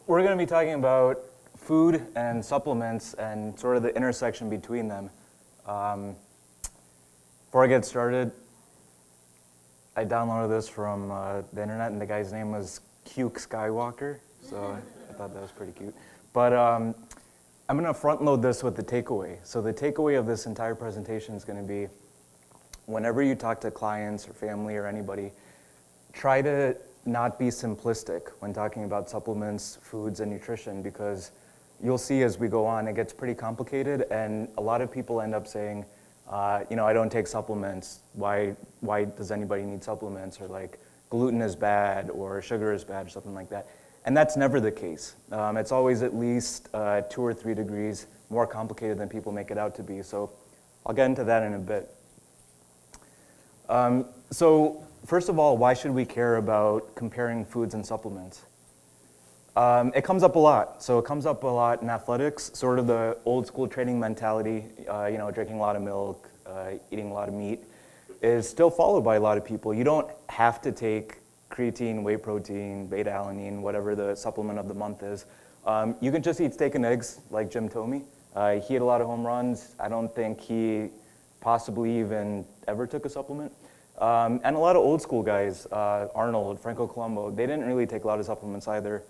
we're going to be talking about food and supplements and sort of the intersection between them. Before I get started, I downloaded this from the internet, and the guy's name was Cuke Skywalker, so I thought that was pretty cute. But I'm going to front load this with the takeaway. So the takeaway of this entire presentation is going to be, whenever you talk to clients or family or anybody, try to not be simplistic when talking about supplements, foods, and nutrition, because you'll see as we go on, it gets pretty complicated, and a lot of people end up saying, I don't take supplements. Why does anybody need supplements? Or like, gluten is bad, or sugar is bad, or something like that. And that's never the case. It's always at least 2 or 3 degrees more complicated than people make it out to be. So I'll get into that in a bit. So first of all, why should we care about comparing foods and supplements? It comes up a lot. So it comes up a lot in athletics, sort of the old school training mentality, drinking a lot of milk, eating a lot of meat, is still followed by a lot of people. You don't have to take creatine, whey protein, beta-alanine, whatever the supplement of the month is. You can just eat steak and eggs, like Jim told me. He had a lot of home runs. I don't think he possibly even ever took a supplement. And a lot of old school guys, Arnold, Franco Colombo, they didn't really take a lot of supplements either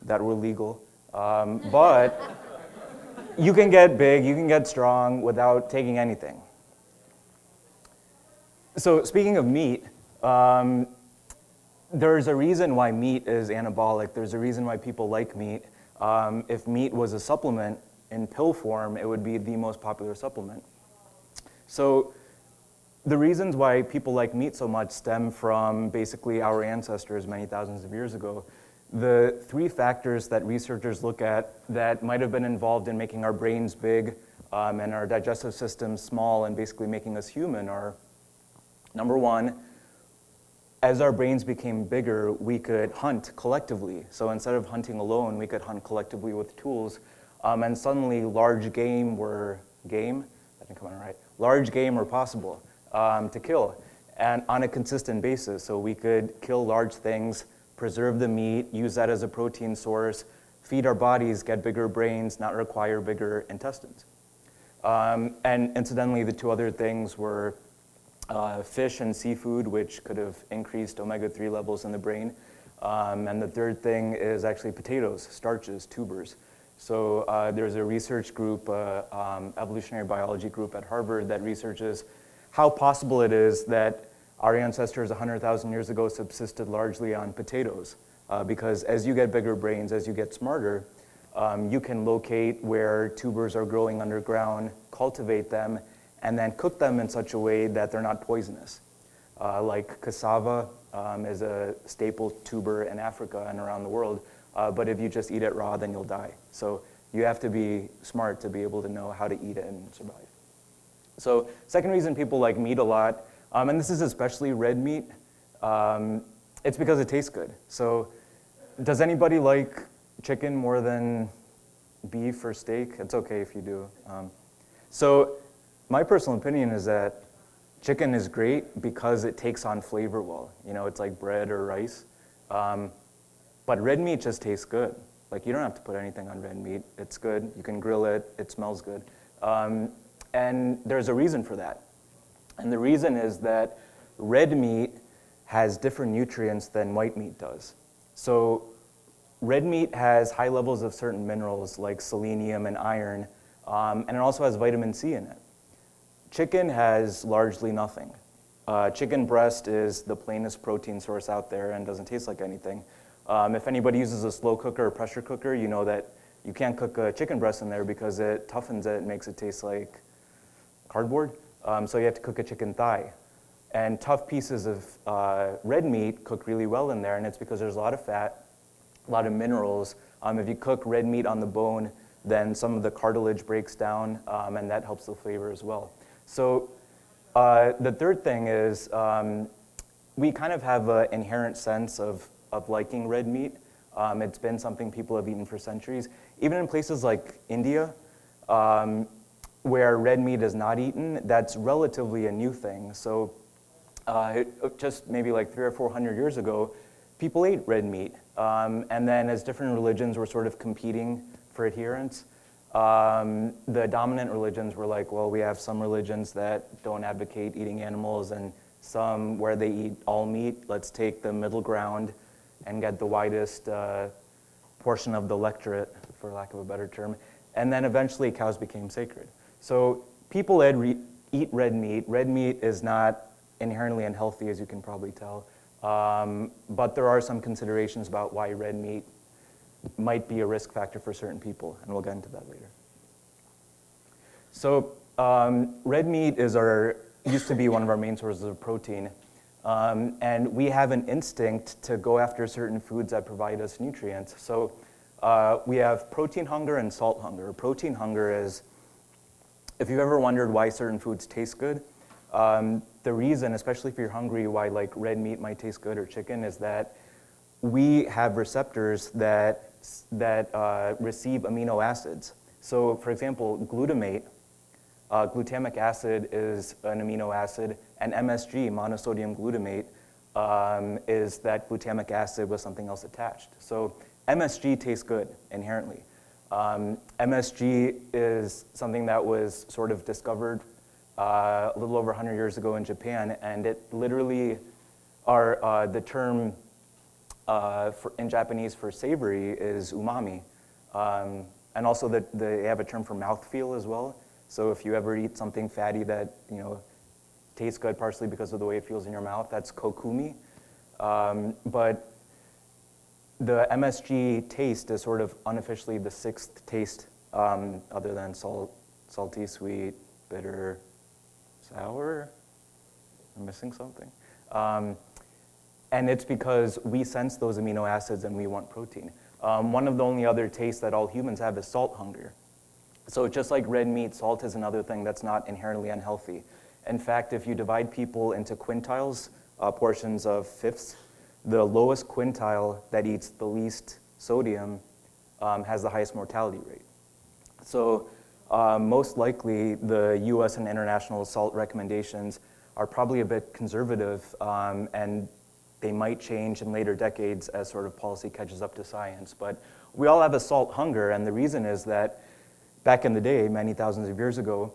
that were legal. But you can get big, you can get strong without taking anything. So speaking of meat, there's a reason why meat is anabolic. There's a reason why people like meat. If meat was a supplement in pill form, it would be the most popular supplement. So the reasons why people like meat so much stem from basically our ancestors many thousands of years ago. The 3 factors that researchers look at that might have been involved in making our brains big and our digestive system small and basically making us human are, number 1, as our brains became bigger, we could hunt collectively. So instead of hunting alone, we could hunt collectively with tools. And suddenly large game were large game were possible to kill, and on a consistent basis. So we could kill large things, preserve the meat, use that as a protein source, feed our bodies, get bigger brains, not require bigger intestines. And incidentally, the 2 other things were fish and seafood, which could have increased omega-3 levels in the brain. And the 3rd thing is actually potatoes, starches, tubers. So there's a research group, evolutionary biology group at Harvard that researches how possible it is that our ancestors 100,000 years ago subsisted largely on potatoes. Because as you get bigger brains, as you get smarter, you can locate where tubers are growing underground, cultivate them, and then cook them in such a way that they're not poisonous. Like cassava is a staple tuber in Africa and around the world, but if you just eat it raw, then you'll die. So you have to be smart to be able to know how to eat it and survive. So second reason people like meat a lot, and this is especially red meat, it's because it tastes good. So does anybody like chicken more than beef or steak? It's okay if you do. So my personal opinion is that chicken is great because it takes on flavor well. It's like bread or rice. But red meat just tastes good. Like, you don't have to put anything on red meat. It's good. You can grill it. It smells good. And there's a reason for that. And the reason is that red meat has different nutrients than white meat does. So red meat has high levels of certain minerals like selenium and iron, and it also has vitamin C in it. Chicken has largely nothing. Chicken breast is the plainest protein source out there and doesn't taste like anything. If anybody uses a slow cooker or pressure cooker, you know that you can't cook a chicken breast in there because it toughens it and makes it taste like cardboard. So you have to cook a chicken thigh. And tough pieces of red meat cook really well in there, and it's because there's a lot of fat, a lot of minerals. If you cook red meat on the bone, then some of the cartilage breaks down, and that helps the flavor as well. So the 3rd thing is we kind of have an inherent sense of liking red meat. It's been something people have eaten for centuries. Even in places like India, where red meat is not eaten, that's relatively a new thing. So just maybe like 300 or 400 years ago, people ate red meat. And then as different religions were sort of competing for adherence, the dominant religions were like, well, we have some religions that don't advocate eating animals and some where they eat all meat. Let's take the middle ground and get the widest portion of the electorate, for lack of a better term. And then eventually cows became sacred. So people eat red meat. Red meat is not inherently unhealthy, as you can probably tell. But there are some considerations about why red meat might be a risk factor for certain people, and we'll get into that later. So red meat used to be one of our main sources of protein. And we have an instinct to go after certain foods that provide us nutrients. So we have protein hunger and salt hunger. Protein hunger is, if you've ever wondered why certain foods taste good, the reason, especially if you're hungry, why like red meat might taste good or chicken is that we have receptors that receive amino acids. So for example, glutamate, glutamic acid is an amino acid, and MSG, monosodium glutamate, is that glutamic acid with something else attached. So MSG tastes good inherently. MSG is something that was sort of discovered a little over 100 years ago in Japan, and it literally the term in Japanese for savory is umami. And also they have a term for mouthfeel as well. So if you ever eat something fatty that tastes good partially because of the way it feels in your mouth, that's kokumi. But the MSG taste is sort of unofficially the sixth taste other than salty, sweet, bitter, sour. I'm missing something. And it's because we sense those amino acids and we want protein. One of the only other tastes that all humans have is salt hunger. So just like red meat, salt is another thing that's not inherently unhealthy. In fact, if you divide people into quintiles, portions of fifths, the lowest quintile that eats the least sodium has the highest mortality rate. So most likely the US and international salt recommendations are probably a bit conservative, and they might change in later decades as sort of policy catches up to science. But we all have a salt hunger, and the reason is that back in the day, many thousands of years ago,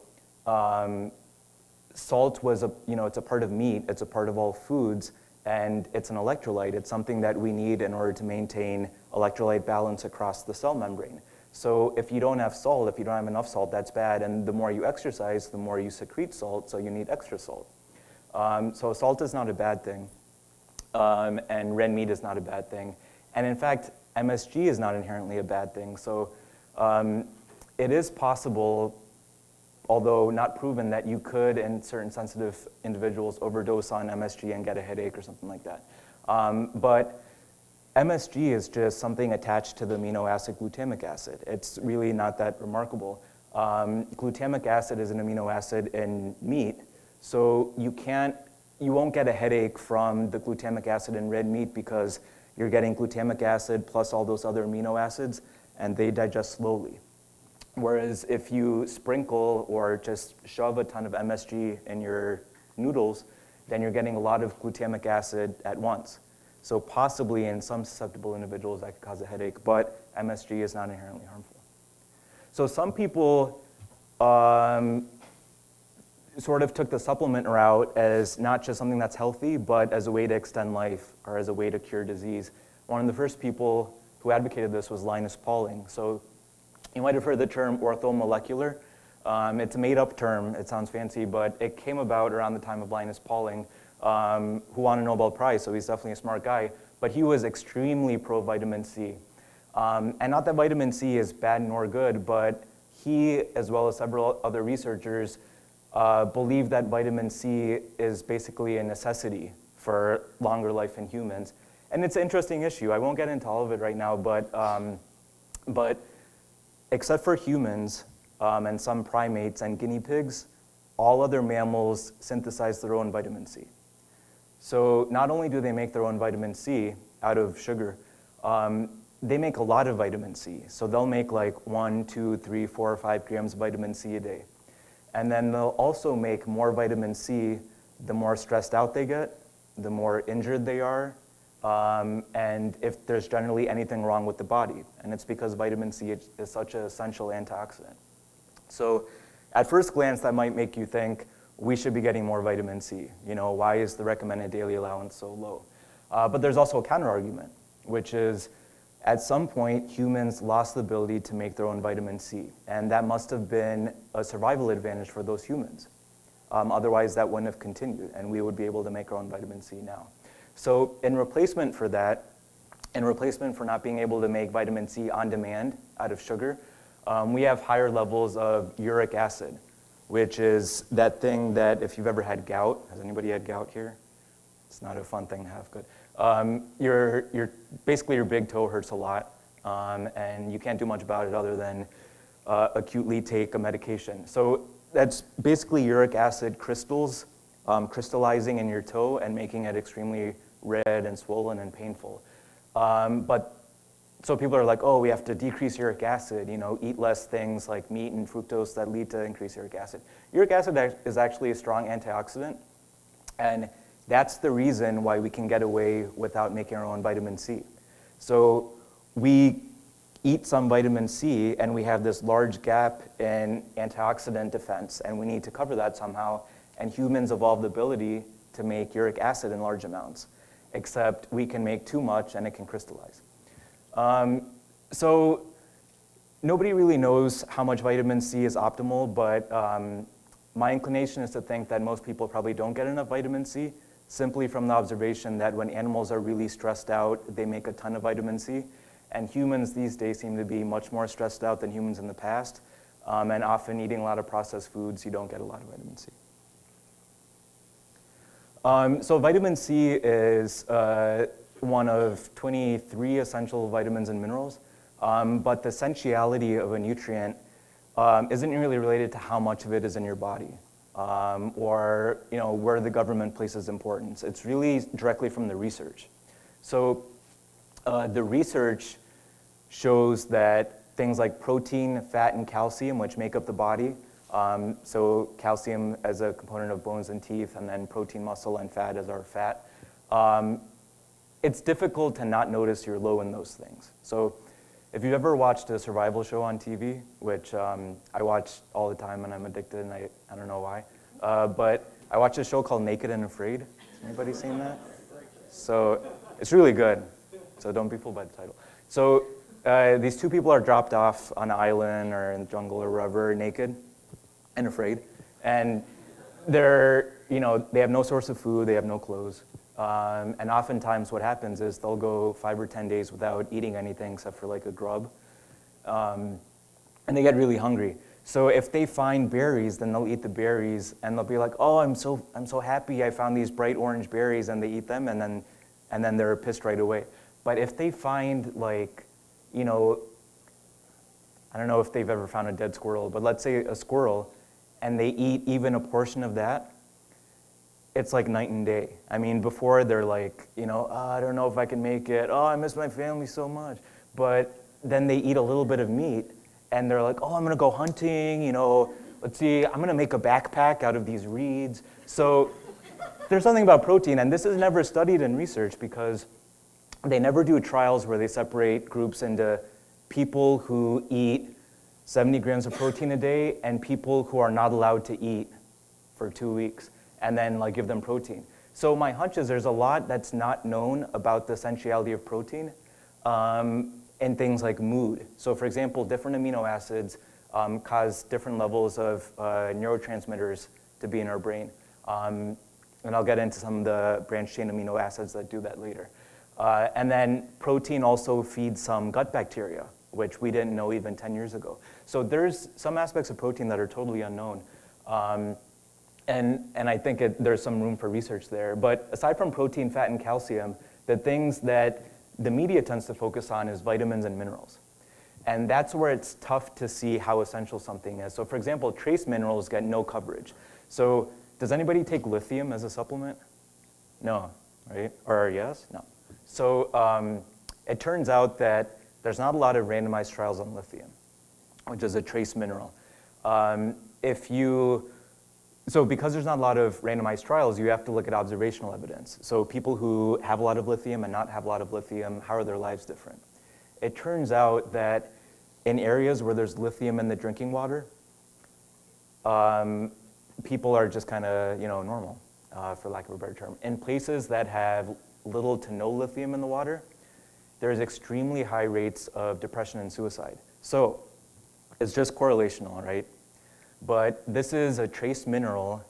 salt was it's a part of meat, it's a part of all foods, and it's an electrolyte. It's something that we need in order to maintain electrolyte balance across the cell membrane. So if you don't have salt, if you don't have enough salt, that's bad, and the more you exercise, the more you secrete salt, so you need extra salt. So salt is not a bad thing. And red meat is not a bad thing. And in fact, MSG is not inherently a bad thing. So it is possible, although not proven, that you could, in certain sensitive individuals, overdose on MSG and get a headache or something like that. But MSG is just something attached to the amino acid glutamic acid. It's really not that remarkable. Glutamic acid is an amino acid in meat, so you won't get a headache from the glutamic acid in red meat because you're getting glutamic acid plus all those other amino acids, and they digest slowly. Whereas if you sprinkle or just shove a ton of MSG in your noodles, then you're getting a lot of glutamic acid at once. So possibly in some susceptible individuals that could cause a headache, but MSG is not inherently harmful. So some people sort of took the supplement route as not just something that's healthy, but as a way to extend life or as a way to cure disease. One of the first people who advocated this was Linus Pauling. So you might have heard the term orthomolecular. It's a made-up term. It sounds fancy, but it came about around the time of Linus Pauling, who won a Nobel Prize, so he's definitely a smart guy. But he was extremely pro-vitamin C. And not that vitamin C is bad nor good, but he, as well as several other researchers, believe that vitamin C is basically a necessity for longer life in humans. And it's an interesting issue. I won't get into all of it right now, but except for humans and some primates and guinea pigs, all other mammals synthesize their own vitamin C. So not only do they make their own vitamin C out of sugar, they make a lot of vitamin C. So they'll make like 1, 2, 3, 4, or 5 grams of vitamin C a day. And then they'll also make more vitamin C the more stressed out they get, the more injured they are, and if there's generally anything wrong with the body. And it's because vitamin C is such an essential antioxidant. So at first glance, that might make you think we should be getting more vitamin C. Why is the recommended daily allowance so low? But there's also a counter-argument, which is at some point, humans lost the ability to make their own vitamin C. And that must have been a survival advantage for those humans. Otherwise, that wouldn't have continued, and we would be able to make our own vitamin C now. So in replacement for that, in replacement for not being able to make vitamin C on demand out of sugar, we have higher levels of uric acid, which is that thing that if you've ever had gout, has anybody had gout here? It's not a fun thing to have, good. Basically your big toe hurts a lot, and you can't do much about it other than acutely take a medication. So that's basically uric acid crystals crystallizing in your toe and making it extremely red and swollen and painful. So people are like, oh, we have to decrease uric acid, eat less things like meat and fructose that lead to increased uric acid. Uric acid is actually a strong antioxidant, and that's the reason why we can get away without making our own vitamin C. So we eat some vitamin C, and we have this large gap in antioxidant defense, and we need to cover that somehow. And humans evolved the ability to make uric acid in large amounts, except we can make too much, and it can crystallize. So nobody really knows how much vitamin C is optimal, but my inclination is to think that most people probably don't get enough vitamin C, simply from the observation that when animals are really stressed out, they make a ton of vitamin C. And humans these days seem to be much more stressed out than humans in the past. And often eating a lot of processed foods, you don't get a lot of vitamin C. So vitamin C is one of 23 essential vitamins and minerals. But the essentiality of a nutrient isn't really related to how much of it is in your body. Or where the government places importance. It's really directly from the research. So the research shows that things like protein, fat, and calcium, which make up the body, so calcium as a component of bones and teeth, and then protein, muscle, and fat as our fat, it's difficult to not notice you're low in those things. So if you've ever watched a survival show on TV, which I watch all the time and I'm addicted and I don't know why, but I watched a show called Naked and Afraid. Has anybody seen that? So it's really good, so don't be fooled by the title. So these two people are dropped off on an island or in the jungle or wherever, naked and afraid, and they have no source of food, they have no clothes. And oftentimes what happens is they'll go 5 or 10 days without eating anything except for like a grub. And they get really hungry. So if they find berries, then they'll eat the berries and they'll be like, oh, I'm so happy I found these bright orange berries, and they eat them and then they're pissed right away. But if they find I don't know if they've ever found a dead squirrel, but let's say a squirrel, and they eat even a portion of that, it's like night and day. I mean, before they're like, oh, I don't know if I can make it. Oh, I miss my family so much. But then they eat a little bit of meat, and they're like, oh, I'm gonna go hunting, let's see, I'm gonna make a backpack out of these reeds. So there's something about protein, and this is never studied in research because they never do trials where they separate groups into people who eat 70 grams of protein a day and people who are not allowed to eat for 2 weeks, and then give them protein. So my hunch is there's a lot that's not known about the essentiality of protein in things like mood. So for example, different amino acids cause different levels of neurotransmitters to be in our brain. And I'll get into some of the branched chain amino acids that do that later. And then protein also feeds some gut bacteria, which we didn't know even 10 years ago. So there's some aspects of protein that are totally unknown. And I think there's some room for research there. But aside from protein, fat, and calcium, the things that the media tends to focus on is vitamins and minerals. And that's where it's tough to see how essential something is. So for example, trace minerals get no coverage. So does anybody take lithium as a supplement? No, right? Or yes? No. So it turns out that there's not a lot of randomized trials on lithium, which is a trace mineral. If you So because there's not a lot of randomized trials, you have to look at observational evidence. So people who have a lot of lithium and not have a lot of lithium, how are their lives different? It turns out that in areas where there's lithium in the drinking water, people are just kind of, normal, for lack of a better term. In places that have little to no lithium in the water, there's extremely high rates of depression and suicide. So it's just correlational, right? But this is a trace mineral.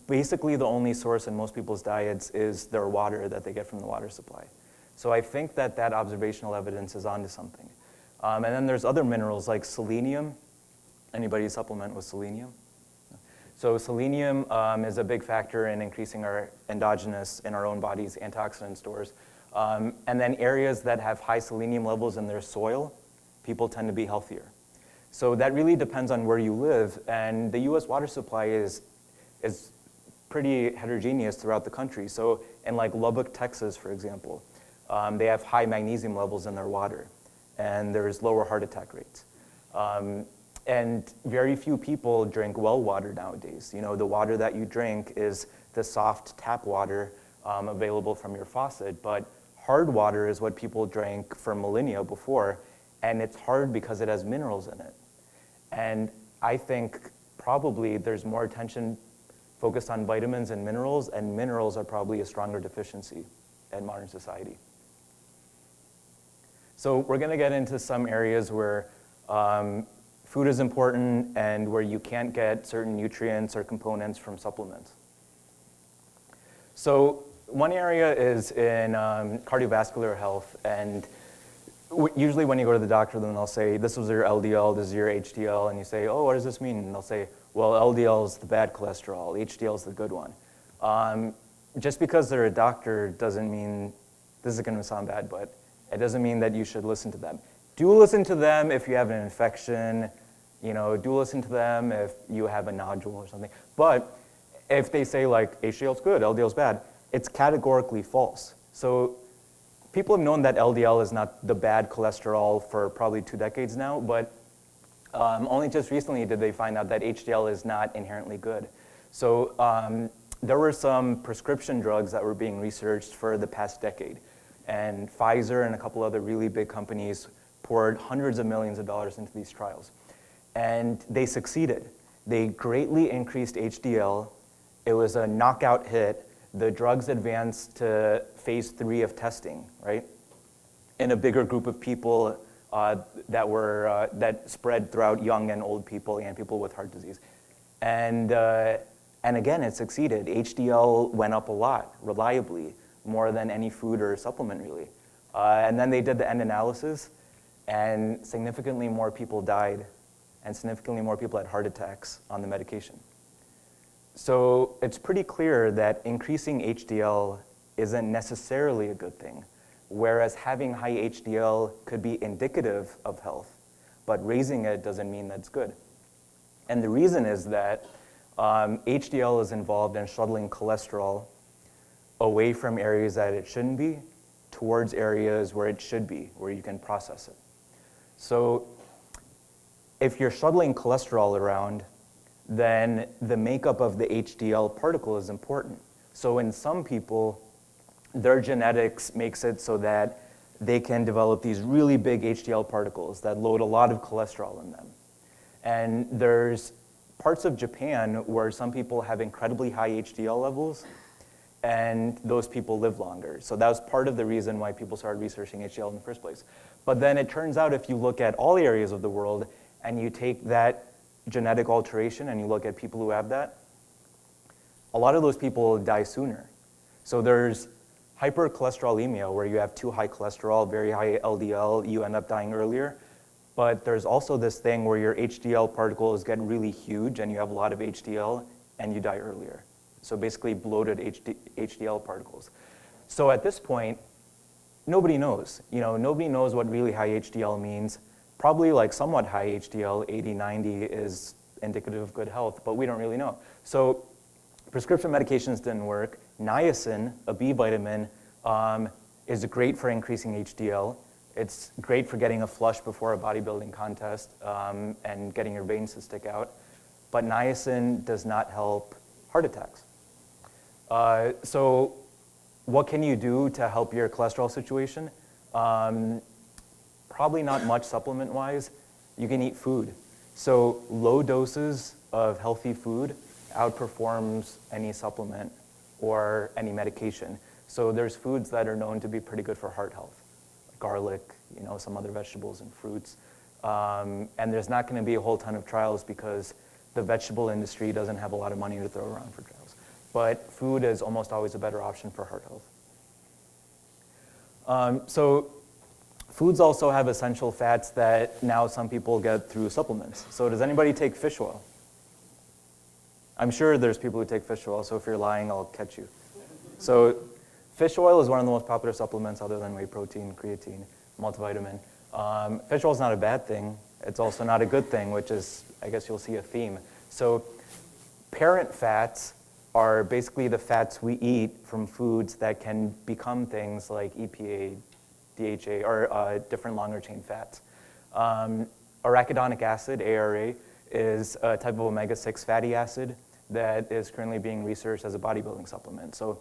Basically the only source in most people's diets is their water that they get from the water supply. So I think that observational evidence is onto something. And then there's other minerals like selenium. Anybody supplement with selenium? So selenium is a big factor in increasing our endogenous, in our own bodies, antioxidant stores. And then areas that have high selenium levels in their soil, people tend to be healthier. So that really depends on where you live, and the US water supply is pretty heterogeneous throughout the country. So in like Lubbock, Texas, for example, they have high magnesium levels in their water, and there's lower heart attack rates. And very few people drink well water nowadays. The water that you drink is the soft tap water available from your faucet, but hard water is what people drank for millennia before, and it's hard because it has minerals in it. And I think probably there's more attention focused on vitamins and minerals are probably a stronger deficiency in modern society. So we're going to get into some areas where food is important and where you can't get certain nutrients or components from supplements. So one area is in cardiovascular health, and usually when you go to the doctor, then they'll say, this was your LDL, this is your HDL, and you say, oh, what does this mean? And they'll say, well, LDL is the bad cholesterol, HDL is the good one. Just because they're a doctor doesn't mean, this is going to sound bad, but it doesn't mean that you should listen to them. Do listen to them if you have an infection, do listen to them if you have a nodule or something. But if they say like HDL's good, LDL's bad, it's categorically false. So people have known that LDL is not the bad cholesterol for probably 2 decades now, but only just recently did they find out that HDL is not inherently good. So there were some prescription drugs that were being researched for the past decade, and Pfizer and a couple other really big companies poured hundreds of millions of dollars into these trials. And they succeeded. They greatly increased HDL. It was a knockout hit. The drugs advanced to phase 3 of testing, right? In a bigger group of people that spread throughout young and old people and people with heart disease. And again, it succeeded. HDL went up a lot, reliably, more than any food or supplement, really. And then they did the end analysis, and significantly more people died, and significantly more people had heart attacks on the medication. So it's pretty clear that increasing HDL isn't necessarily a good thing, whereas having high HDL could be indicative of health, but raising it doesn't mean that's good. And the reason is that HDL is involved in shuttling cholesterol away from areas that it shouldn't be towards areas where it should be, where you can process it. So if you're shuttling cholesterol around, then the makeup of the HDL particle is important. So in some people, their genetics makes it so that they can develop these really big HDL particles that load a lot of cholesterol in them. And there's parts of Japan where some people have incredibly high HDL levels, and those people live longer. So that was part of the reason why people started researching HDL in the first place. But then it turns out if you look at all areas of the world and you take that genetic alteration and you look at people who have that, a lot of those people die sooner. So there's hypercholesterolemia, where you have too high cholesterol, very high LDL, you end up dying earlier. But there's also this thing where your HDL particles get really huge and you have a lot of HDL and you die earlier. So basically bloated HDL particles. So at this point, nobody knows. Nobody knows what really high HDL means. Probably like somewhat high HDL, 80, 90 is indicative of good health, but we don't really know. So prescription medications didn't work. Niacin, a B vitamin, is great for increasing HDL. It's great for getting a flush before a bodybuilding contest and getting your veins to stick out. but niacin does not help heart attacks. So what can you do to help your cholesterol situation? Probably not much supplement-wise. You can eat food. So low doses of healthy food outperforms any supplement or any medication. So there's foods that are known to be pretty good for heart health, like garlic, some other vegetables and fruits. And there's not going to be a whole ton of trials because the vegetable industry doesn't have a lot of money to throw around for trials. But food is almost always a better option for heart health. So foods also have essential fats that now some people get through supplements. So does anybody take fish oil? I'm sure there's people who take fish oil, so if you're lying, I'll catch you. So fish oil is one of the most popular supplements other than whey protein, creatine, multivitamin. Fish oil is not a bad thing. It's also not a good thing, which is, I guess you'll see a theme. So parent fats are basically the fats we eat from foods that can become things like EPA, DHA, or different longer chain fats. Arachidonic acid, ARA, is a type of omega-6 fatty acid that is currently being researched as a bodybuilding supplement. So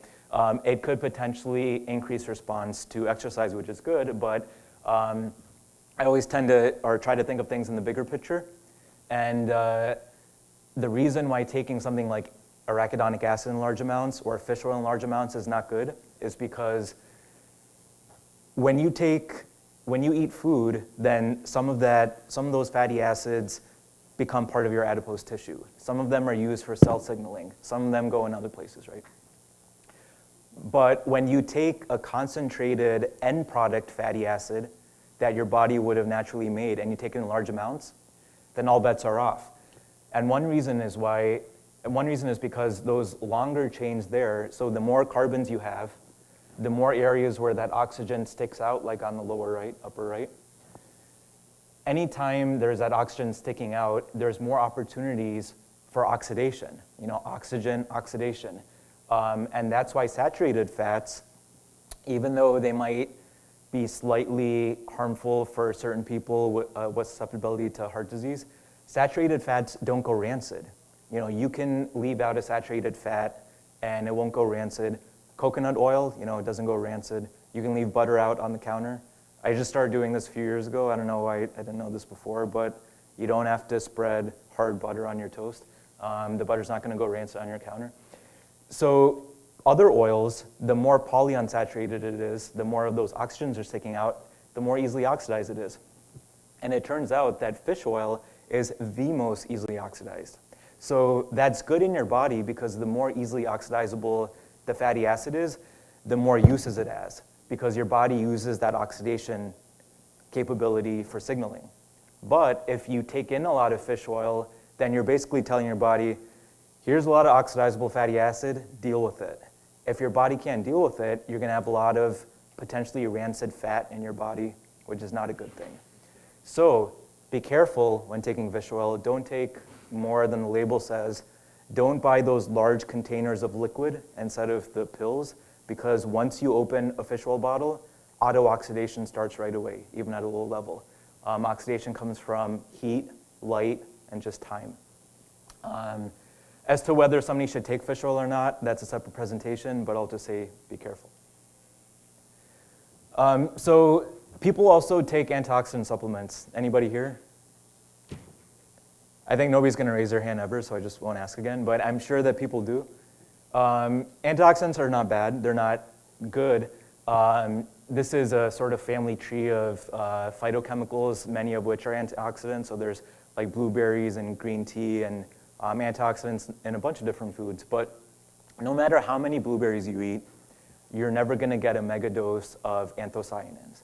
it could potentially increase response to exercise, which is good, but I always tend to, or try to think of things in the bigger picture. And the reason why taking something like arachidonic acid in large amounts or fish oil in large amounts is not good is because when you eat food, then some of those fatty acids become part of your adipose tissue. Some of them are used for cell signaling. Some of them go in other places, right? But when you take a concentrated end product fatty acid that your body would have naturally made and you take it in large amounts, then all bets are off. And one reason is because those longer chains there, so the more carbons you have, the more areas where that oxygen sticks out, like on the lower right, upper right, anytime there's that oxygen sticking out, there's more opportunities for oxidation, oxygen, oxidation. And that's why saturated fats, even though they might be slightly harmful for certain people with susceptibility to heart disease, saturated fats don't go rancid. You can leave out a saturated fat and it won't go rancid. Coconut oil, it doesn't go rancid. You can leave butter out on the counter. I just started doing this a few years ago. I don't know why I didn't know this before, but you don't have to spread hard butter on your toast. The butter's not going to go rancid on your counter. So other oils, the more polyunsaturated it is, the more of those oxygens are sticking out, the more easily oxidized it is. And it turns out that fish oil is the most easily oxidized. So that's good in your body because the more easily oxidizable the fatty acid is, the more uses it has, because your body uses that oxidation capability for signaling. But if you take in a lot of fish oil, then you're basically telling your body, here's a lot of oxidizable fatty acid, deal with it. If your body can't deal with it, you're going to have a lot of potentially rancid fat in your body, which is not a good thing. So be careful when taking fish oil. Don't take more than the label says. Don't buy those large containers of liquid instead of the pills, because once you open a fish oil bottle, auto-oxidation starts right away, even at a low level. Oxidation comes from heat, light, and just time. As to whether somebody should take fish oil or not, that's a separate presentation, but I'll just say be careful. So people also take antioxidant supplements. Anybody here? I think nobody's going to raise their hand ever, so I just won't ask again, but I'm sure that people do. Antioxidants are not bad. They're not good. This is a sort of family tree of phytochemicals, many of which are antioxidants. So there's like blueberries and green tea and antioxidants in a bunch of different foods. But no matter how many blueberries you eat, you're never going to get a mega dose of anthocyanins.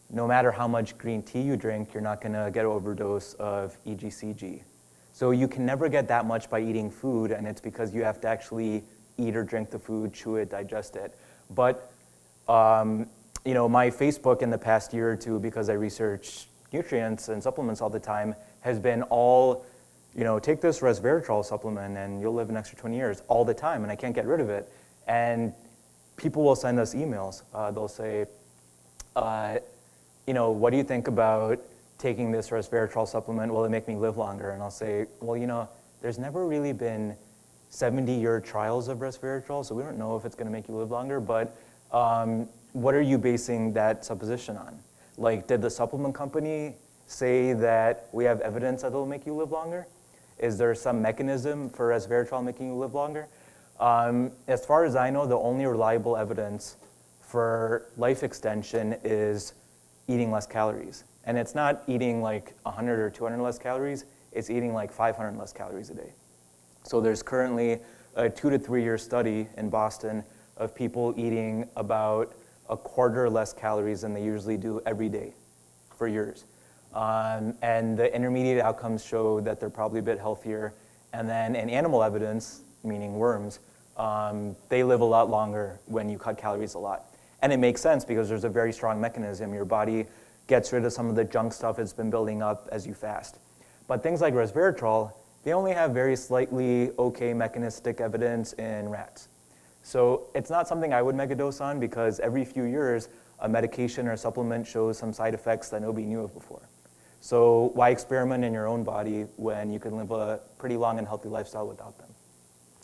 No matter how much green tea you drink, you're not going to get an overdose of EGCG. So you can never get that much by eating food, and it's because you have to actually eat or drink the food, chew it, digest it. But my Facebook in the past year or two, because I research nutrients and supplements all the time, has been all, take this resveratrol supplement and you'll live an extra 20 years all the time, and I can't get rid of it. And people will send us emails. They'll say, what do you think about taking this resveratrol supplement? Will it make me live longer? And I'll say, well, there's never really been 70-year trials of resveratrol, so we don't know if it's going to make you live longer, but what are you basing that supposition on? Like, did the supplement company say that we have evidence that it'll make you live longer? Is there some mechanism for resveratrol making you live longer? As far as I know, the only reliable evidence for life extension is eating less calories. And it's not eating like 100 or 200 less calories, it's eating like 500 less calories a day. So there's currently a 2 to 3 year study in Boston of people eating about a quarter less calories than they usually do every day for years. And the intermediate outcomes show that they're probably a bit healthier. And then in animal evidence, meaning worms, they live a lot longer when you cut calories a lot. And it makes sense because there's a very strong mechanism. Your body gets rid of some of the junk stuff it's been building up as you fast. But things like resveratrol, they only have very slightly okay mechanistic evidence in rats. So it's not something I would megadose on because every few years, a medication or a supplement shows some side effects that nobody knew of before. So why experiment in your own body when you can live a pretty long and healthy lifestyle without them?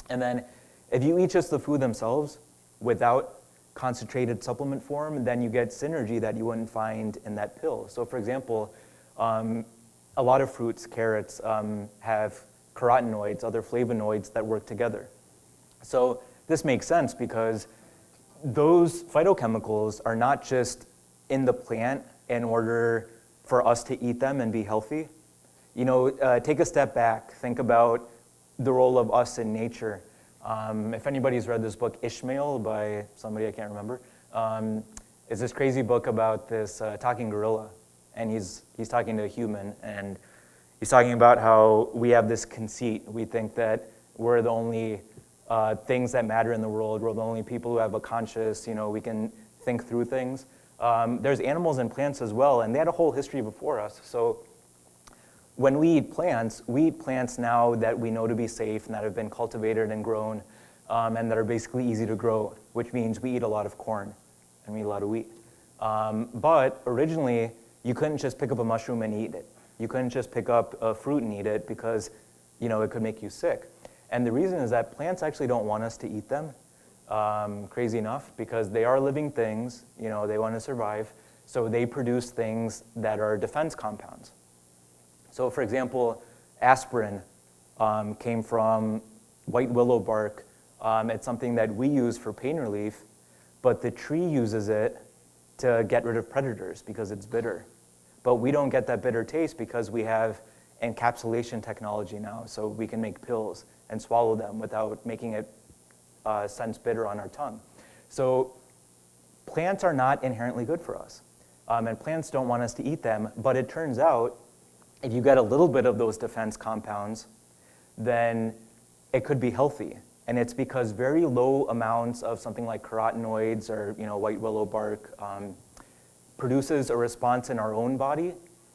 And then if you eat just the food themselves without concentrated supplement form, then you get synergy that you wouldn't find in that pill. So for example, a lot of fruits, carrots, have carotenoids, other flavonoids that work together. So this makes sense because those phytochemicals are not just in the plant in order for us to eat them and be healthy. You know, take a step back, think about the role of us in nature. If anybody's read this book, Ishmael, by somebody I can't remember, it's this crazy book about this talking gorilla. And he's talking to a human, and he's talking about how we have this conceit. We think that we're the only things that matter in the world. We're the only people who have a conscious, we can think through things. There's animals and plants as well, and they had a whole history before us. So when we eat plants now that we know to be safe and that have been cultivated and grown and that are basically easy to grow, which means we eat a lot of corn and we eat a lot of wheat. But originally, you couldn't just pick up a mushroom and eat it. You couldn't just pick up a fruit and eat it because, it could make you sick. And the reason is that plants actually don't want us to eat them, crazy enough, because they are living things, they want to survive. So they produce things that are defense compounds. So for example, aspirin came from white willow bark. It's something that we use for pain relief, but the tree uses it to get rid of predators because it's bitter. But we don't get that bitter taste because we have encapsulation technology now, so we can make pills and swallow them without making it sense bitter on our tongue. So plants are not inherently good for us, and plants don't want us to eat them, but it turns out if you get a little bit of those defense compounds, then it could be healthy. And it's because very low amounts of something like carotenoids or white willow bark produces a response in our own body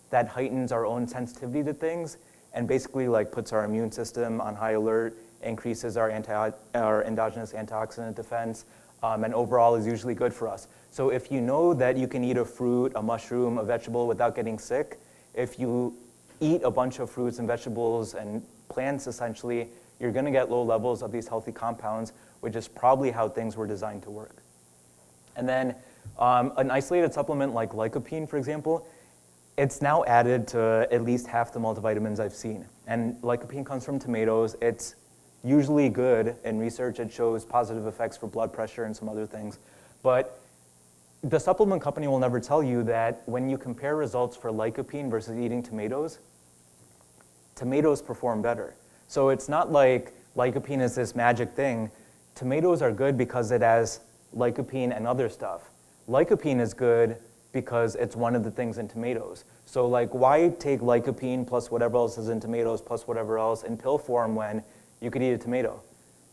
that heightens our own sensitivity to things and basically puts our immune system on high alert, increases our endogenous antioxidant defense, and overall is usually good for us. So if you know that you can eat a fruit, a mushroom, a vegetable without getting sick, if you eat a bunch of fruits and vegetables and plants essentially, you're going to get low levels of these healthy compounds, which is probably how things were designed to work. And then an isolated supplement like lycopene, for example, it's now added to at least half the multivitamins I've seen. And lycopene comes from tomatoes. It's usually good. In research, it shows positive effects for blood pressure and some other things. But the supplement company will never tell you that when you compare results for lycopene versus eating tomatoes, tomatoes perform better. So it's not like lycopene is this magic thing. Tomatoes are good because it has lycopene and other stuff. Lycopene is good because it's one of the things in tomatoes. So why take lycopene plus whatever else is in tomatoes plus whatever else in pill form when you could eat a tomato?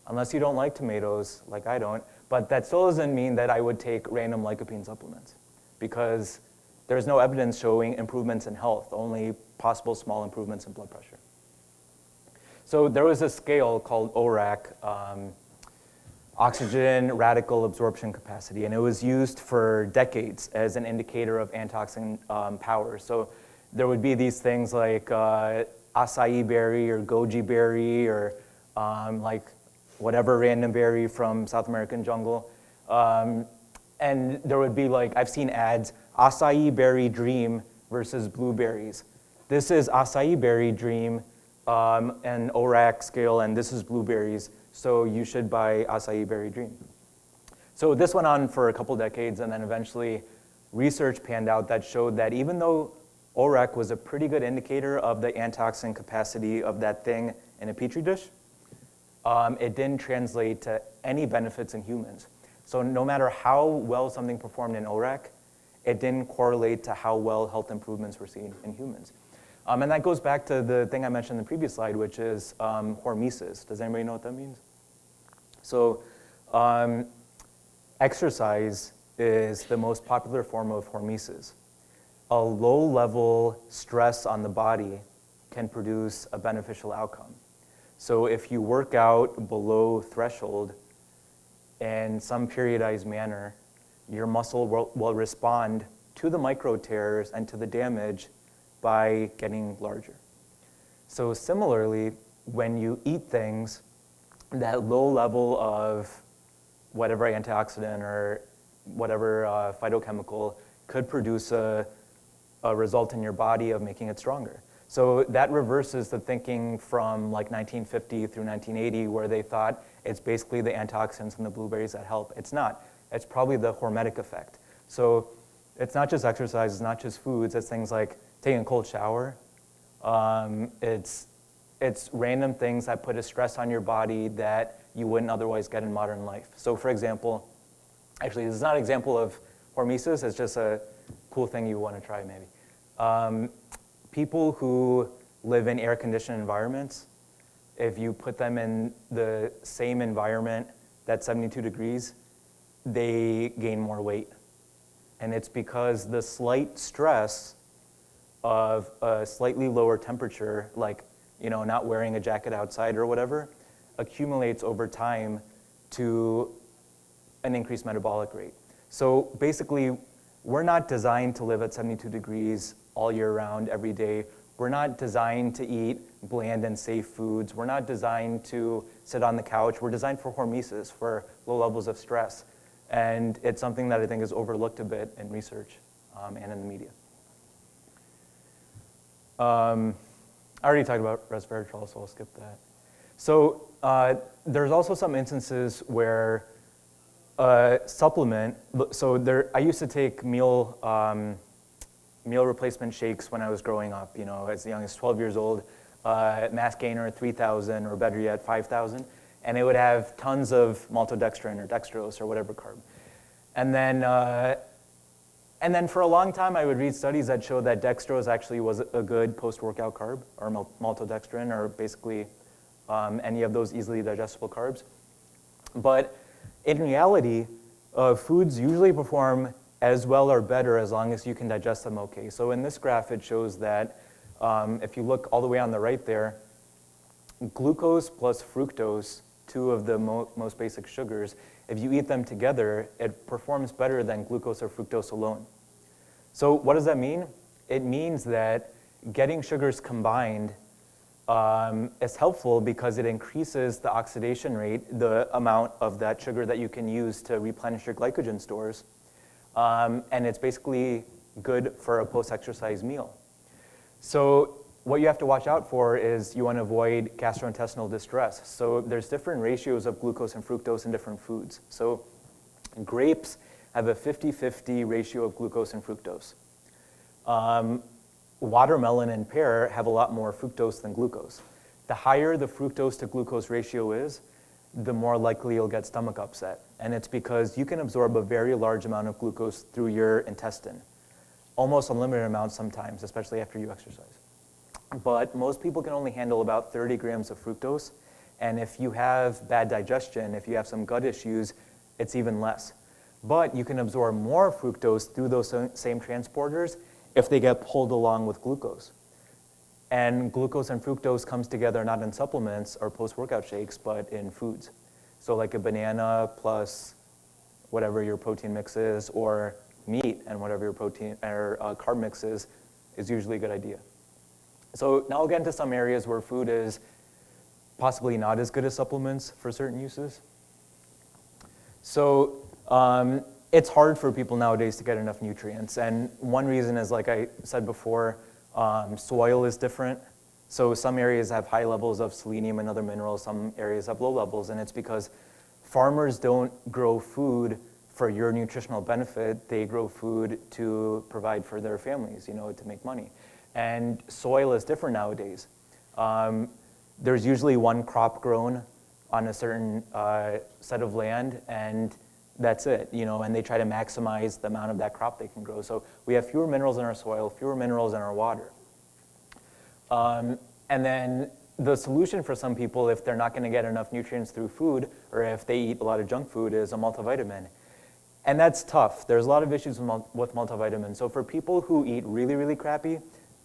Unless you don't like tomatoes, like I don't. But that still doesn't mean that I would take random lycopene supplements because there's no evidence showing improvements in health, only possible small improvements in blood pressure. So there was a scale called ORAC, oxygen radical absorption capacity, and it was used for decades as an indicator of antioxidant power. So there would be these things like acai berry or goji berry or like whatever random berry from South American jungle. And there would be like, I've seen ads, acai berry dream versus blueberries. This is acai berry dream and ORAC scale, and this is blueberries. So you should buy acai berry dream. So this went on for a couple decades, and then eventually research panned out that showed that even though ORAC was a pretty good indicator of the antioxidant capacity of that thing in a petri dish, it didn't translate to any benefits in humans. So no matter how well something performed in ORAC, it didn't correlate to how well health improvements were seen in humans. And that goes back to the thing I mentioned in the previous slide, which is hormesis. Does anybody know what that means? So exercise is the most popular form of hormesis. A low-level stress on the body can produce a beneficial outcome. So if you work out below threshold in some periodized manner, your muscle will respond to the micro tears and to the damage by getting larger. So similarly, when you eat things, that low level of whatever antioxidant or whatever phytochemical could produce a result in your body of making it stronger. So that reverses the thinking from like 1950 through 1980 where they thought it's basically the antioxidants in the blueberries that help. It's not. It's probably the hormetic effect. So it's not just exercise, it's not just foods, it's things like taking a cold shower. It's random things that put a stress on your body that you wouldn't otherwise get in modern life. So for example, actually this is not an example of hormesis, it's just a cool thing you want to try maybe. People who live in air-conditioned environments, if you put them in the same environment that's 72 degrees, they gain more weight. And it's because the slight stress of a slightly lower temperature, like not wearing a jacket outside or whatever, accumulates over time to an increased metabolic rate. So basically, we're not designed to live at 72 degrees all year round, every day. We're not designed to eat bland and safe foods. We're not designed to sit on the couch. We're designed for hormesis, for low levels of stress. And it's something that I think is overlooked a bit in research and in the media. I already talked about resveratrol, so I'll skip that. So there's also some instances where supplement, I used to take meal replacement shakes when I was growing up, as young as 12 years old, mass gainer 3,000 or better yet 5,000, and it would have tons of maltodextrin or dextrose or whatever carb. And then for a long time I would read studies that showed that dextrose actually was a good post-workout carb, or maltodextrin, or basically any of those easily digestible carbs. But in reality, foods usually perform as well or better as long as you can digest them okay. So in this graph, it shows that if you look all the way on the right there, glucose plus fructose, two of the most basic sugars, if you eat them together, it performs better than glucose or fructose alone. So what does that mean? It means that getting sugars combined is helpful because it increases the oxidation rate, the amount of that sugar that you can use to replenish your glycogen stores. And it's basically good for a post-exercise meal. So what you have to watch out for is you want to avoid gastrointestinal distress. So there's different ratios of glucose and fructose in different foods. So grapes have a 50-50 ratio of glucose and fructose. Watermelon and pear have a lot more fructose than glucose. The higher the fructose to glucose ratio is, the more likely you'll get stomach upset. And it's because you can absorb a very large amount of glucose through your intestine, almost unlimited amounts sometimes, especially after you exercise. But most people can only handle about 30 grams of fructose. And if you have bad digestion, if you have some gut issues, it's even less. But you can absorb more fructose through those same transporters if they get pulled along with glucose. And glucose and fructose comes together not in supplements or post-workout shakes, but in foods. So like a banana plus whatever your protein mix is, or meat and whatever your protein or carb mix is usually a good idea. So now we'll get into some areas where food is possibly not as good as supplements for certain uses. So it's hard for people nowadays to get enough nutrients. And one reason is, like I said before, soil is different. So some areas have high levels of selenium and other minerals, some areas have low levels, and it's because farmers don't grow food for your nutritional benefit. They grow food to provide for their families, to make money. And soil is different nowadays. There's usually one crop grown on a certain set of land, and that's it, and they try to maximize the amount of that crop they can grow. So we have fewer minerals in our soil, fewer minerals in our water. And then the solution for some people, if they're not going to get enough nutrients through food, or if they eat a lot of junk food, is a multivitamin. And that's tough. There's a lot of issues with multivitamins. So for people who eat really, really crappy,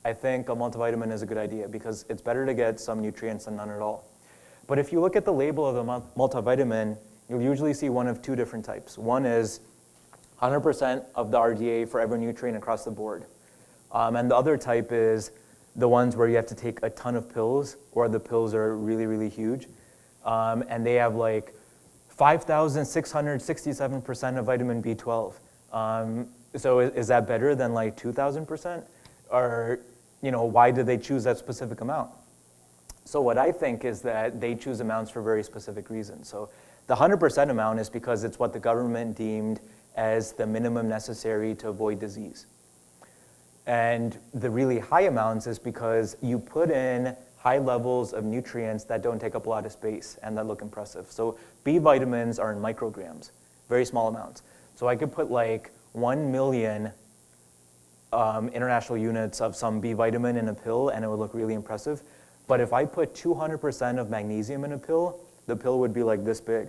I think a multivitamin is a good idea because it's better to get some nutrients than none at all. But if you look at the label of the multivitamin, you'll usually see one of two different types. One is 100% of the RDA for every nutrient across the board. And the other type is the ones where you have to take a ton of pills, or the pills are really, really huge. And they have like 5,667% of vitamin B12. So is that better than like 2,000%? Or, why did they choose that specific amount? So what I think is that they choose amounts for very specific reasons. So the 100% amount is because it's what the government deemed as the minimum necessary to avoid disease. And the really high amounts is because you put in high levels of nutrients that don't take up a lot of space and that look impressive. So B vitamins are in micrograms, very small amounts. So I could put like 1 million international units of some B vitamin in a pill and it would look really impressive. But if I put 200% of magnesium in a pill, the pill would be like this big.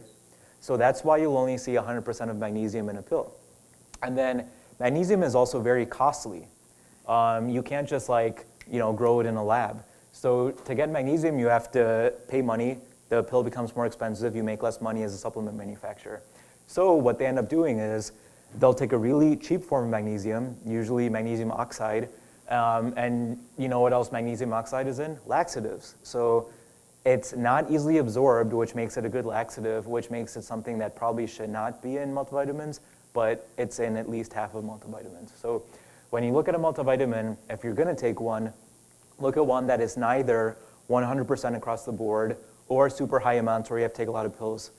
So that's why you'll only see 100% of magnesium in a pill. And then magnesium is also very costly. You can't just grow it in a lab. So to get magnesium, you have to pay money. The pill becomes more expensive. You make less money as a supplement manufacturer. So what they end up doing is they'll take a really cheap form of magnesium, usually magnesium oxide, and you know what else magnesium oxide is in? Laxatives. So it's not easily absorbed, which makes it a good laxative, which makes it something that probably should not be in multivitamins, but it's in at least half of multivitamins. So when you look at a multivitamin, if you're going to take one, look at one that is neither 100% across the board or super high amounts where you have to take a lot of pills.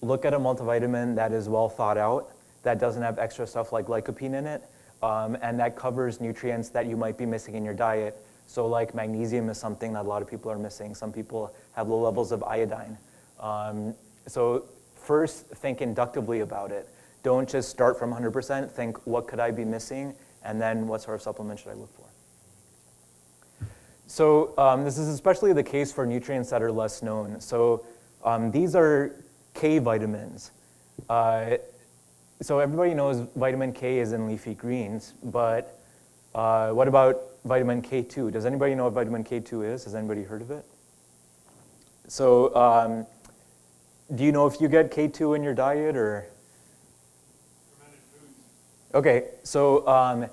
Look at a multivitamin that is well thought out, that doesn't have extra stuff like lycopene in it, and that covers nutrients that you might be missing in your diet. So like magnesium is something that a lot of people are missing. Some people have low levels of iodine. So first, think inductively about it. Don't just start from 100%. Think, what could I be missing? And then what sort of supplement should I look for? So this is especially the case for nutrients that are less known. So these are K vitamins. So everybody knows vitamin K is in leafy greens, but what about vitamin K2? Does anybody know what vitamin K2 is? Has anybody heard of it? So do you know if you get K2 in your diet or? Okay, so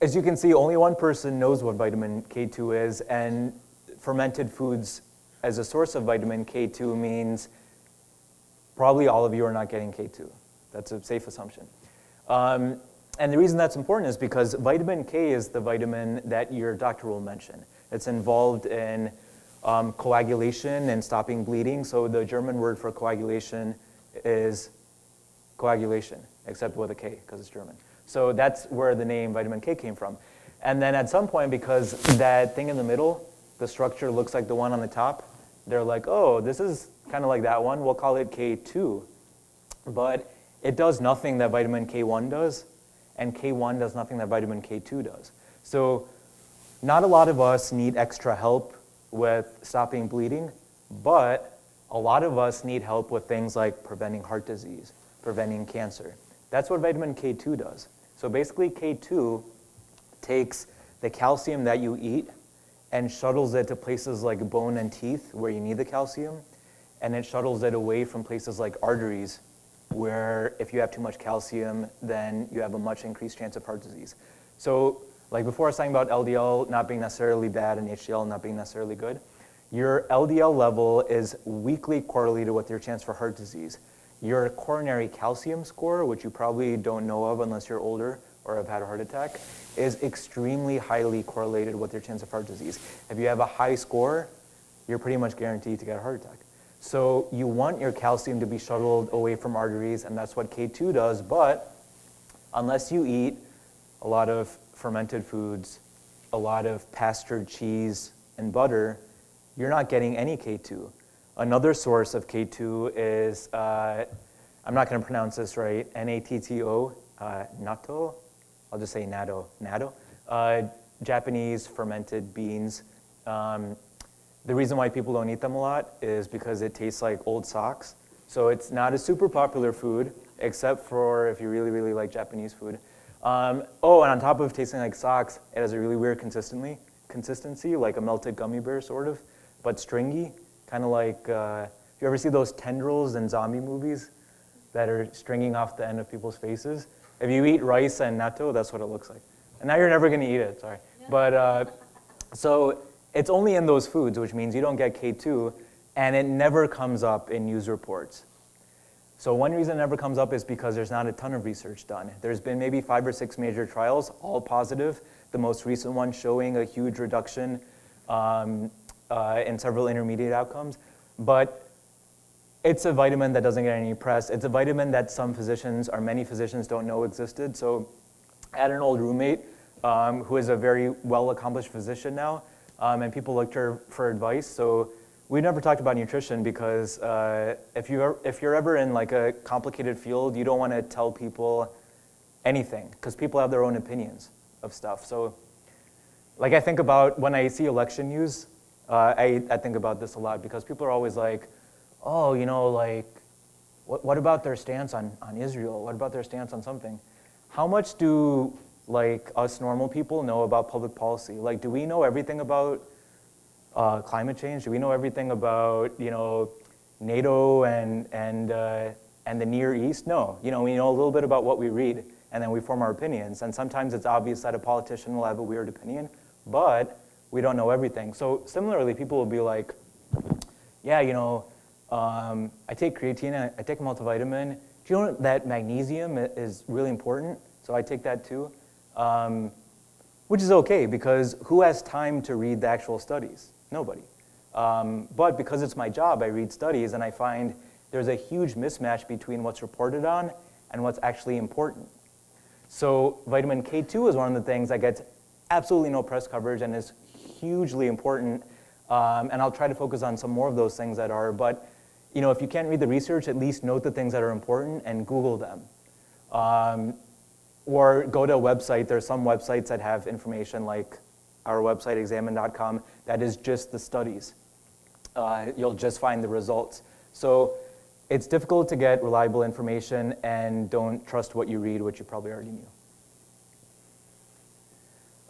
as you can see, only one person knows what vitamin K2 is, and fermented foods as a source of vitamin K2 means probably all of you are not getting K2. That's a safe assumption. And the reason that's important is because vitamin K is the vitamin that your doctor will mention. It's involved in coagulation and stopping bleeding. So the German word for coagulation is coagulation, except with a K, because it's German. So that's where the name vitamin K came from. And then at some point, because that thing in the middle, the structure looks like the one on the top, they're like, oh, this is kind of like that one. We'll call it K2. But it does nothing that vitamin K1 does, and K1 does nothing that vitamin K2 does. So not a lot of us need extra help with stopping bleeding, but a lot of us need help with things like preventing heart disease, preventing cancer. That's what vitamin K2 does. So basically K2 takes the calcium that you eat and shuttles it to places like bone and teeth where you need the calcium, and it shuttles it away from places like arteries where if you have too much calcium, then you have a much increased chance of heart disease. So Like before I was talking about LDL not being necessarily bad and HDL not being necessarily good, your LDL level is weakly correlated with your chance for heart disease. Your coronary calcium score, which you probably don't know of unless you're older or have had a heart attack, is extremely highly correlated with your chance of heart disease. If you have a high score, you're pretty much guaranteed to get a heart attack. So you want your calcium to be shuttled away from arteries, and that's what K2 does, but unless you eat a lot of fermented foods, a lot of pastured cheese and butter, you're not getting any K2. Another source of K2 is, I'm not going to pronounce this right, N-A-T-T-O, natto. I'll just say natto. Japanese fermented beans. The reason why people don't eat them a lot is because it tastes like old socks. So it's not a super popular food, except for if you really, really like Japanese food. And on top of tasting like socks, it has a really weird consistency, like a melted gummy bear sort of, but stringy, kind of like, you ever see those tendrils in zombie movies that are stringing off the end of people's faces? If you eat rice and natto, that's what it looks like. And now you're never gonna eat it, sorry. But, so it's only in those foods, which means you don't get K2, and it never comes up in news reports. So one reason it never comes up is because there's not a ton of research done. There's been maybe 5 or 6 major trials, all positive. The most recent one showing a huge reduction in several intermediate outcomes. But it's a vitamin that doesn't get any press. It's a vitamin that some physicians, or many physicians, don't know existed. So I had an old roommate who is a very well-accomplished physician now, and people looked to her for advice. So we never talked about nutrition because if you're ever in like a complicated field, you don't want to tell people anything because people have their own opinions of stuff. So like I think about when I see election news, I think about this a lot because people are always like, oh, you know, like, what about their stance on Israel? What about their stance on something? How much do like us normal people know about public policy? Like, do we know everything about climate change? Do we know everything about, you know, NATO and the Near East? No. You know, we know a little bit about what we read, and then we form our opinions. And sometimes it's obvious that a politician will have a weird opinion, but we don't know everything. So similarly, people will be like, yeah, you know, I take creatine, I take a multivitamin. Do you know that magnesium is really important? So I take that too. Which is okay, because who has time to read the actual studies? Nobody. But because it's my job, I read studies, and I find there's a huge mismatch between what's reported on and what's actually important. So vitamin K2 is one of the things that gets absolutely no press coverage and is hugely important, and I'll try to focus on some more of those things that are, but you know, if you can't read the research, at least note the things that are important and Google them. Or go to a website. There's some websites that have information like our website, examine.com, that is just the studies. You'll just find the results. So it's difficult to get reliable information, and don't trust what you read, which you probably already knew.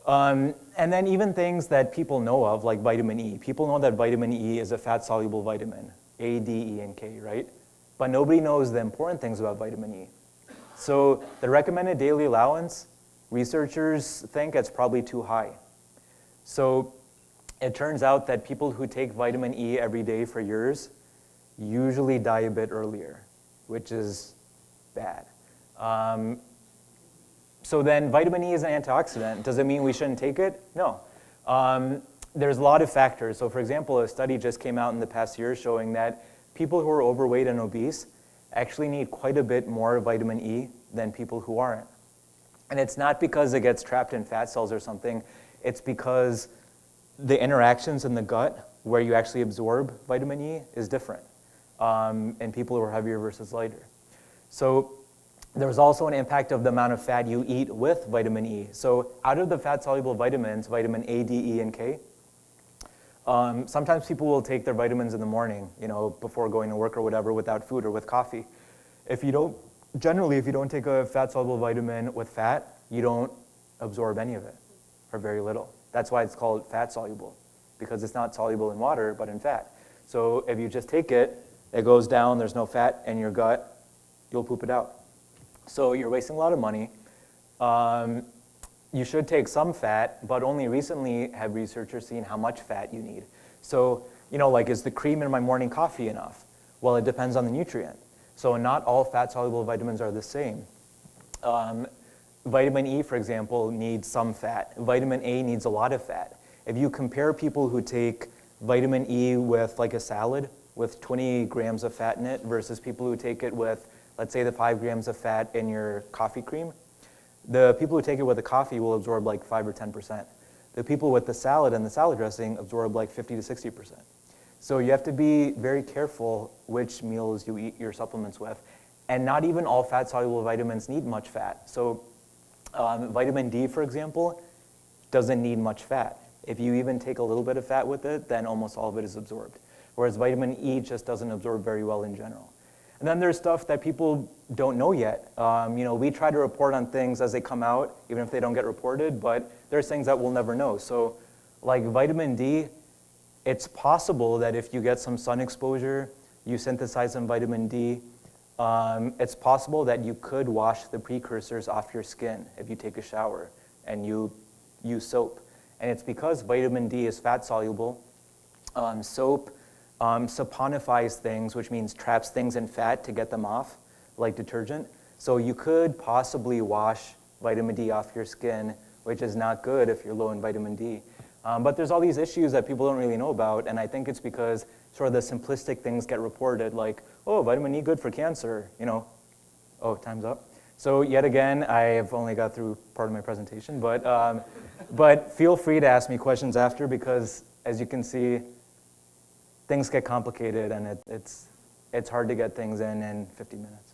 And then even things that people know of, like vitamin E. People know that vitamin E is a fat-soluble vitamin, A, D, E, and K, right? But nobody knows the important things about vitamin E. So the recommended daily allowance, researchers think it's probably too high. So it turns out that people who take vitamin E every day for years usually die a bit earlier, which is bad. So then vitamin E is an antioxidant. Does it mean we shouldn't take it? No. There's a lot of factors. So for example, a study just came out in the past year showing that people who are overweight and obese actually need quite a bit more vitamin E than people who aren't. And it's not because it gets trapped in fat cells or something. It's because the interactions in the gut where you actually absorb vitamin E is different in people who are heavier versus lighter. So there's also an impact of the amount of fat you eat with vitamin E. So out of the fat-soluble vitamins, vitamin A, D, E, and K, sometimes people will take their vitamins in the morning, you know, before going to work or whatever, without food or with coffee. Generally, if you don't take a fat-soluble vitamin with fat, you don't absorb any of it, or very little. That's why it's called fat-soluble, because it's not soluble in water, but in fat. So if you just take it, it goes down, there's no fat in your gut, you'll poop it out. So you're wasting a lot of money. you should take some fat, but only recently have researchers seen how much fat you need. So, like, is the cream in my morning coffee enough? Well, it depends on the nutrient. So not all fat-soluble vitamins are the same. Vitamin E, for example, needs some fat. Vitamin A needs a lot of fat. If you compare people who take vitamin E with like a salad with 20 grams of fat in it versus people who take it with, let's say, the 5 grams of fat in your coffee cream, the people who take it with the coffee will absorb like 5 or 10%. The people with the salad and the salad dressing absorb like 50 to 60%. So you have to be very careful which meals you eat your supplements with. And not even all fat-soluble vitamins need much fat. So vitamin D, for example, doesn't need much fat. If you even take a little bit of fat with it, then almost all of it is absorbed. Whereas vitamin E just doesn't absorb very well in general. And then there's stuff that people don't know yet. We try to report on things as they come out, even if they don't get reported, but there's things that we'll never know. So like vitamin D, it's possible that if you get some sun exposure, you synthesize some vitamin D, it's possible that you could wash the precursors off your skin if you take a shower and you use soap. And it's because vitamin D is fat soluble. Soap saponifies things, which means traps things in fat to get them off, like detergent. So you could possibly wash vitamin D off your skin, which is not good if you're low in vitamin D. But there's all these issues that people don't really know about, and I think it's because sort of the simplistic things get reported, like, oh, vitamin E good for cancer, Oh, time's up. So yet again, I have only got through part of my presentation, but feel free to ask me questions after, because as you can see, things get complicated and it's hard to get things in 50 minutes.